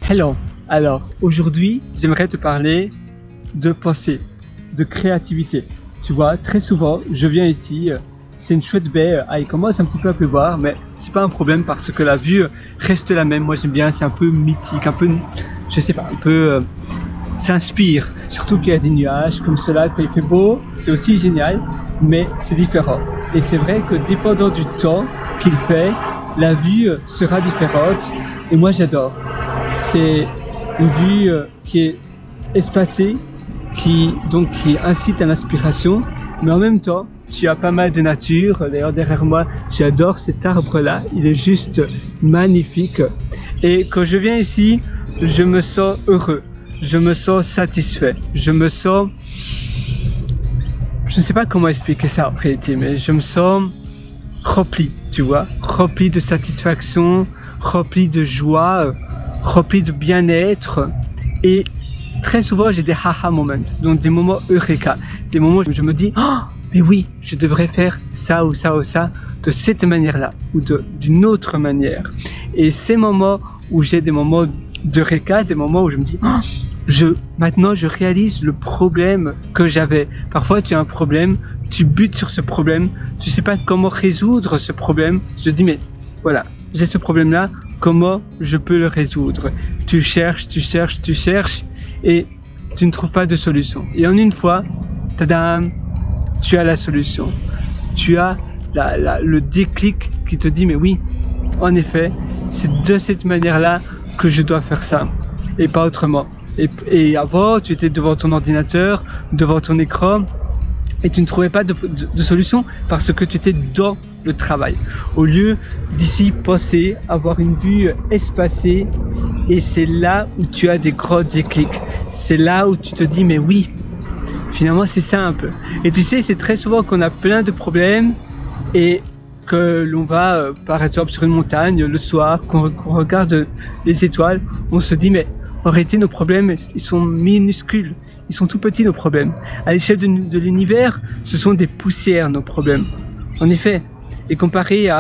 Hello, alors aujourd'hui j'aimerais te parler de pensée, de créativité. Tu vois, très souvent je viens ici, c'est une chouette baie, il commence un petit peu à pleuvoir, mais c'est pas un problème parce que la vue reste la même. Moi j'aime bien, c'est un peu mythique, un peu, je sais pas, un peu, ça inspire. Surtout qu'il y a des nuages comme cela, quand il fait beau, c'est aussi génial, mais c'est différent. Et c'est vrai que dépendant du temps qu'il fait, la vue sera différente et moi j'adore. C'est une vue qui est espacée, qui incite à l'inspiration, mais en même temps, tu as pas mal de nature. D'ailleurs, derrière moi, j'adore cet arbre-là. Il est juste magnifique. Et quand je viens ici, je me sens heureux. Je me sens satisfait. Je me sens... Je ne sais pas comment expliquer ça en réalité, mais je me sens rempli, tu vois. Rempli de satisfaction, rempli de joie, rempli de bien-être. Et très souvent, j'ai des haha moments, donc des moments eureka, des moments où je me dis, oh, mais oui, je devrais faire ça ou ça ou ça de cette manière-là ou d'une autre manière. Et ces moments où j'ai des moments d'eureka, des moments où je me dis, oh, maintenant je réalise le problème que j'avais. Parfois, tu as un problème, tu butes sur ce problème, tu sais pas comment résoudre ce problème. Je te dis, mais voilà, j'ai ce problème-là, comment je peux le résoudre? Tu cherches, tu cherches, tu cherches et tu ne trouves pas de solution. Et en une fois, tadam, tu as la solution. Tu as le déclic qui te dit, mais oui, en effet, c'est de cette manière-là que je dois faire ça et pas autrement. Et avant, tu étais devant ton ordinateur, devant ton écran et tu ne trouvais pas de solution parce que tu étais dans le travail. Au lieu d'ici penser, avoir une vue espacée, et c'est là où tu as des gros déclics. C'est là où tu te dis, mais oui, finalement c'est simple. Et tu sais, c'est très souvent qu'on a plein de problèmes et que l'on va, par exemple, sur une montagne le soir, qu'on regarde les étoiles, on se dit, mais en réalité, nos problèmes, ils sont minuscules. Ils sont tout petits, nos problèmes. À l'échelle de l'univers, ce sont des poussières, nos problèmes. En effet. Et comparé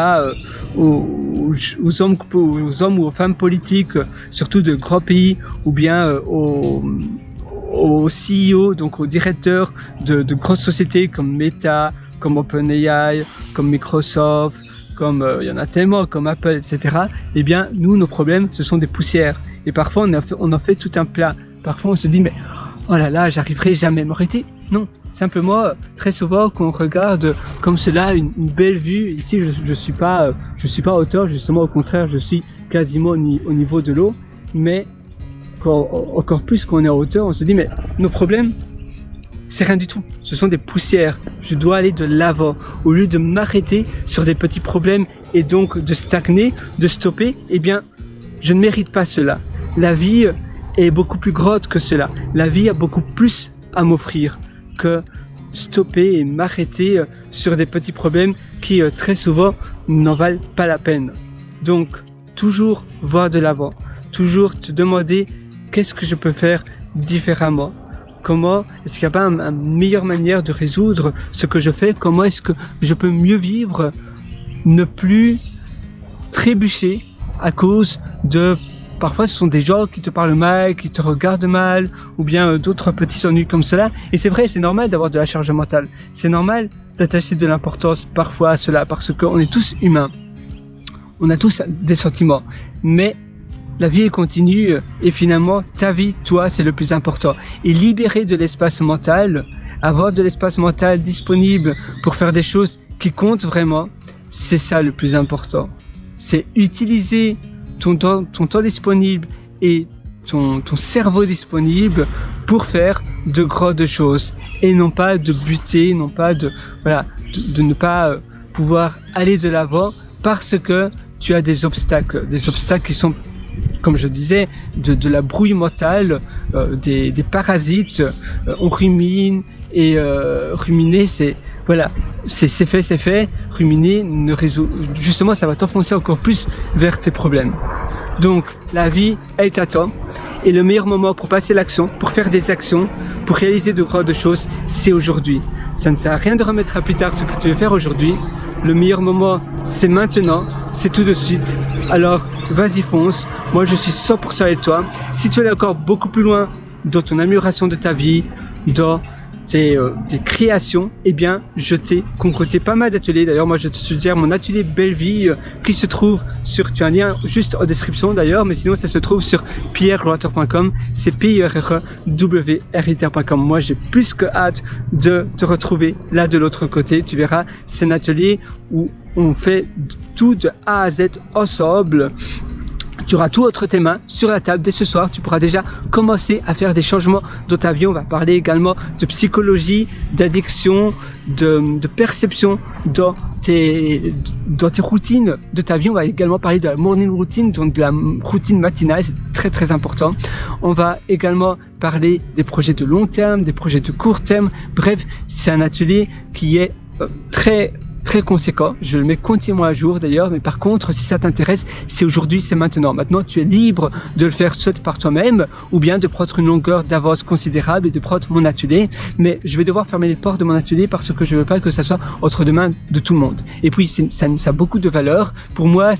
aux hommes ou aux femmes politiques, surtout de grands pays, ou bien aux CEO, donc aux directeurs de grosses sociétés comme Meta, comme OpenAI, comme Microsoft, comme il y en a tellement, comme Apple, etc. Eh bien, nous, nos problèmes, ce sont des poussières. Et parfois, on en fait tout un plat. Parfois, on se dit, mais oh là là, j'arriverai jamais. Mais arrêtez, non. Simplement, très souvent, quand on regarde comme cela une belle vue, ici je suis pas à hauteur, justement au contraire, je suis quasiment au niveau de l'eau, mais encore plus quand on est à hauteur, on se dit mais nos problèmes, c'est rien du tout, ce sont des poussières, je dois aller de l'avant, au lieu de m'arrêter sur des petits problèmes et donc de stagner, de stopper, eh bien, je ne mérite pas cela. La vie est beaucoup plus grande que cela, la vie a beaucoup plus à m'offrir que stopper et m'arrêter sur des petits problèmes qui très souvent n'en valent pas la peine. Donc toujours voir de l'avant, toujours te demander qu'est-ce que je peux faire différemment, comment est-ce qu'il n'y a pas une meilleure manière de résoudre ce que je fais, comment est-ce que je peux mieux vivre, ne plus trébucher à cause de... Parfois, ce sont des gens qui te parlent mal, qui te regardent mal, ou bien d'autres petits ennuis comme cela. Et c'est vrai, c'est normal d'avoir de la charge mentale. C'est normal d'attacher de l'importance parfois à cela, parce qu'on est tous humains. On a tous des sentiments. Mais la vie est continue, et finalement, ta vie, toi, c'est le plus important. Et libérer de l'espace mental, avoir de l'espace mental disponible pour faire des choses qui comptent vraiment, c'est ça le plus important. C'est utiliser ton temps disponible et ton cerveau disponible pour faire de grandes choses et non pas de buter, non pas de ne pas pouvoir aller de l'avant parce que tu as des obstacles qui sont, comme je disais, de la brouille mentale, des parasites. On rumine et ruminer, c'est voilà, c'est fait. Ruminer ne résout, justement, ça va t'enfoncer encore plus vers tes problèmes. Donc, la vie est à toi. Et le meilleur moment pour passer l'action, pour faire des actions, pour réaliser de grandes choses, c'est aujourd'hui. Ça ne sert à rien de remettre à plus tard ce que tu veux faire aujourd'hui. le meilleur moment, c'est maintenant, c'est tout de suite. Alors, vas-y fonce, moi je suis 100% avec toi. Si tu es encore beaucoup plus loin dans ton amélioration de ta vie, dans tes créations, eh bien, je t'ai concocté pas mal d'ateliers. D'ailleurs, moi, je te suggère mon atelier Belle Vie qui se trouve sur, tu as un lien juste en description d'ailleurs, mais sinon, ça se trouve sur pierreroiter.com, c'est pierrewriter.com. Moi, j'ai plus que hâte de te retrouver là de l'autre côté. Tu verras, c'est un atelier où on fait tout de A à Z ensemble. Tu auras tout entre tes mains sur la table dès ce soir. Tu pourras déjà commencer à faire des changements dans ta vie. On va parler également de psychologie, d'addiction, de perception dans tes routines de ta vie. On va également parler de la morning routine, donc de la routine matinale. C'est très très important. On va également parler des projets de long terme, des projets de court terme. Bref, c'est un atelier qui est très conséquent, je le mets continuellement à jour d'ailleurs, mais par contre, si ça t'intéresse, c'est aujourd'hui, c'est maintenant. Maintenant, tu es libre de le faire soit par toi-même, ou bien de prendre une longueur d'avance considérable et de prendre mon atelier, mais je vais devoir fermer les portes de mon atelier parce que je veux pas que ça soit entre les mains de tout le monde. Et puis, ça a beaucoup de valeur. Pour moi,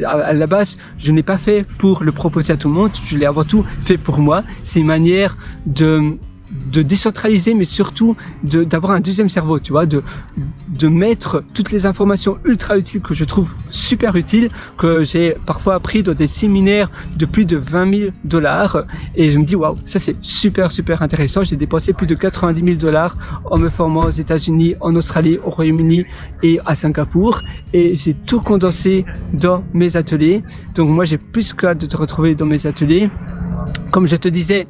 à la base, je n'ai pas fait pour le proposer à tout le monde, je l'ai avant tout fait pour moi. C'est une manière de décentraliser, mais surtout d'avoir un deuxième cerveau, tu vois, de mettre toutes les informations ultra utiles que je trouve super utiles, que j'ai parfois appris dans des séminaires de plus de 20 000 $, et je me dis waouh, ça c'est super intéressant. J'ai dépensé plus de 90 000 $ en me formant aux États-Unis, en Australie, au Royaume-Uni et à Singapour, et j'ai tout condensé dans mes ateliers. Donc moi j'ai plus qu'hâte de te retrouver dans mes ateliers. Comme je te disais,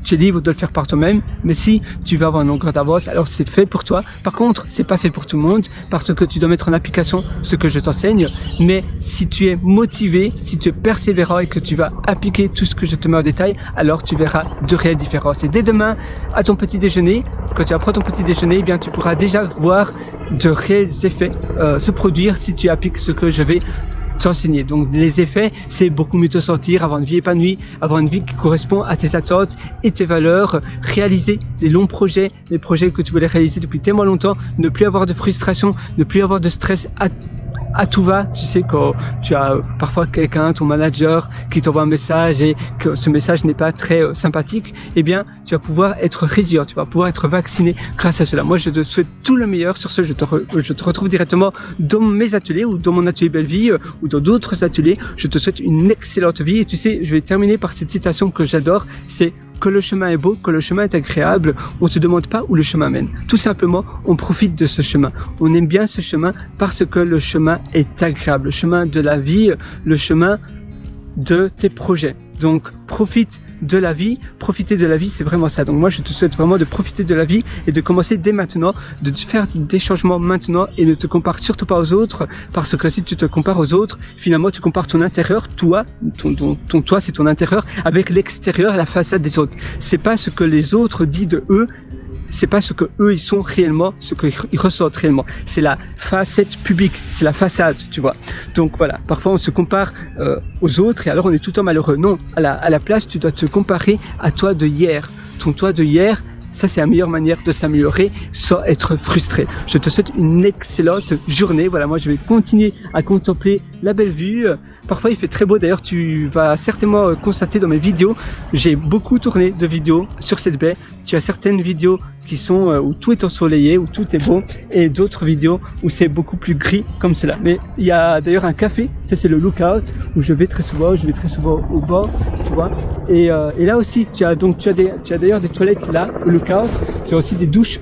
tu es libre de le faire par toi-même, mais si tu veux avoir une longueur d'avance, alors c'est fait pour toi. Par contre, c'est pas fait pour tout le monde parce que tu dois mettre en application ce que je t'enseigne. Mais si tu es motivé, si tu es persévérant et que tu vas appliquer tout ce que je te mets en détail, alors tu verras de réelles différences. Et dès demain, à ton petit déjeuner, quand tu apprends ton petit déjeuner, eh bien tu pourras déjà voir de réels effets se produire si tu appliques ce que je vais t'enseigner. Donc les effets, c'est beaucoup mieux te sentir, avoir une vie épanouie, avoir une vie qui correspond à tes attentes et tes valeurs, réaliser les longs projets, les projets que tu voulais réaliser depuis tellement longtemps, ne plus avoir de frustration, ne plus avoir de stress à tout va. Tu sais, quand tu as parfois quelqu'un, ton manager, qui t'envoie un message et que ce message n'est pas très sympathique, eh bien, tu vas pouvoir être résilient, tu vas pouvoir être vacciné grâce à cela. Moi, je te souhaite tout le meilleur. Sur ce, je te retrouve directement dans mes ateliers ou dans mon atelier Belle Vie ou dans d'autres ateliers. Je te souhaite une excellente vie. Et tu sais, je vais terminer par cette citation que j'adore, c'est que le chemin est beau, que le chemin est agréable, on ne se demande pas où le chemin mène. Tout simplement, on profite de ce chemin. On aime bien ce chemin parce que le chemin est agréable. Le chemin de la vie, le chemin de tes projets. Donc, profite de la vie. Profiter de la vie, c'est vraiment ça. Donc moi, je te souhaite vraiment de profiter de la vie et de commencer dès maintenant, de faire des changements maintenant et ne te compare surtout pas aux autres, parce que si tu te compares aux autres, finalement, tu compares ton intérieur, toi, ton toi, c'est ton intérieur, avec l'extérieur, la façade des autres. C'est pas ce que les autres disent de eux, c'est pas ce que eux ils sont réellement, ce qu'ils ressentent réellement. C'est la facette publique, c'est la façade, tu vois. Donc voilà, parfois on se compare aux autres et alors on est tout le temps malheureux. Non, à la place, tu dois te comparer à toi de hier. Ton toi de hier, ça c'est la meilleure manière de s'améliorer sans être frustré. Je te souhaite une excellente journée. Voilà, moi je vais continuer à contempler la belle vue. Parfois il fait très beau, d'ailleurs tu vas certainement constater dans mes vidéos, j'ai beaucoup tourné de vidéos sur cette baie. Tu as certaines vidéos qui sont où tout est ensoleillé, où tout est beau, et d'autres vidéos où c'est beaucoup plus gris comme cela. Mais il y a d'ailleurs un café, ça c'est le Lookout, où je vais très souvent au bord, tu vois. Et là aussi, tu as d'ailleurs des toilettes là, au Lookout. Tu as aussi des douches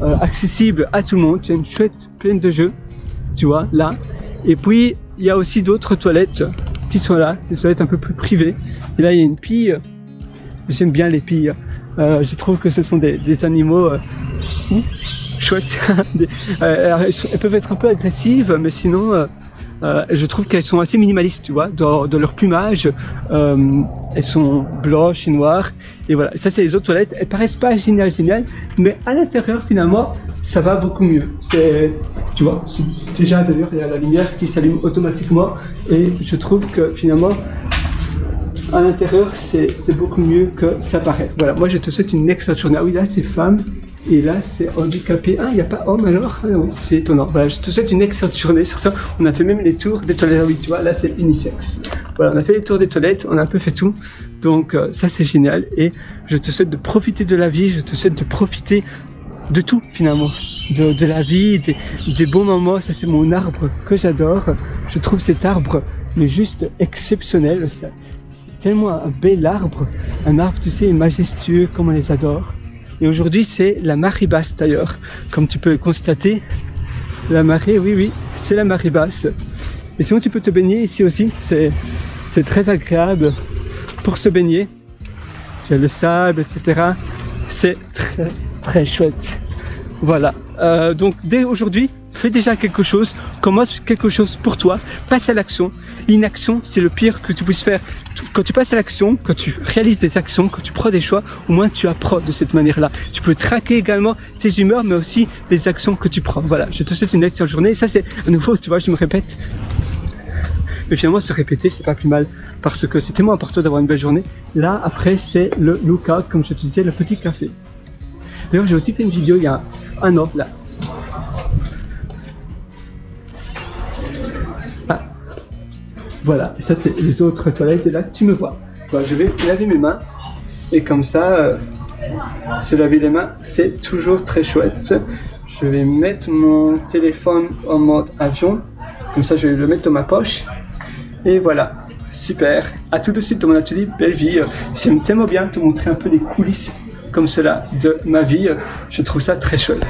accessibles à tout le monde. Tu as une chouette pleine de jeux, tu vois, là. Et puis, il y a aussi d'autres toilettes qui sont là, des toilettes un peu plus privées. Et là, il y a une pie. J'aime bien les pies. Je trouve que ce sont des animaux chouettes. Elles peuvent être un peu agressives, mais sinon, je trouve qu'elles sont assez minimalistes, tu vois, dans leur plumage. Elles sont blanches et noires. Et voilà, ça c'est les autres toilettes. Elles paraissent pas géniales, mais à l'intérieur, finalement, ça va beaucoup mieux. Tu vois, déjà d'ailleurs, il y a la lumière qui s'allume automatiquement. Et je trouve que finalement, à l'intérieur, c'est beaucoup mieux que ça paraît. Voilà, moi je te souhaite une excellente journée. Ah oui, là c'est femme Et là, c'est handicapé. Ah, il n'y a pas homme alors? Ah oui, c'est étonnant. Voilà, je te souhaite une excellente journée. Sur ça, on a fait même les tours des toilettes. Ah oui, tu vois, là, c'est unisexe. Voilà, on a fait les tours des toilettes, on a un peu fait tout. Donc, ça, c'est génial. Et je te souhaite de profiter de la vie. Je te souhaite de profiter de tout, finalement. De la vie, des bons moments. Ça, c'est mon arbre que j'adore. Je trouve cet arbre, mais juste exceptionnel. C'est tellement un bel arbre. Un arbre, tu sais, majestueux, comme on les adore. Et aujourd'hui, c'est la marée basse d'ailleurs. Comme tu peux le constater, la marée, oui, c'est la marée basse. Et sinon, tu peux te baigner ici aussi. C'est très agréable pour se baigner. Tu as le sable, etc. C'est très chouette. Voilà. Donc, dès aujourd'hui, fais déjà quelque chose. Commence quelque chose pour toi. Passe à l'action. L'inaction, c'est le pire que tu puisses faire. Quand tu passes à l'action, quand tu réalises des actions, quand tu prends des choix, au moins tu apprends de cette manière-là. Tu peux traquer également tes humeurs, mais aussi les actions que tu prends. Voilà, je te souhaite une excellente journée. Et ça, c'est à nouveau, tu vois, je me répète. Mais finalement, se répéter, c'est pas plus mal. Parce que c'est tellement important d'avoir une belle journée. Là, après, c'est le lookout, comme je te disais, le petit café. D'ailleurs, j'ai aussi fait une vidéo il y a un an, là. Ah. Voilà, et ça c'est les autres toilettes, et là tu me vois. Voilà, je vais laver mes mains, et comme ça, se laver les mains, c'est toujours très chouette. Je vais mettre mon téléphone en mode avion, comme ça je vais le mettre dans ma poche, et voilà, super. À tout de suite dans mon atelier Belle Vie. J'aime tellement bien te montrer un peu les coulisses comme cela de ma vie, je trouve ça très chouette.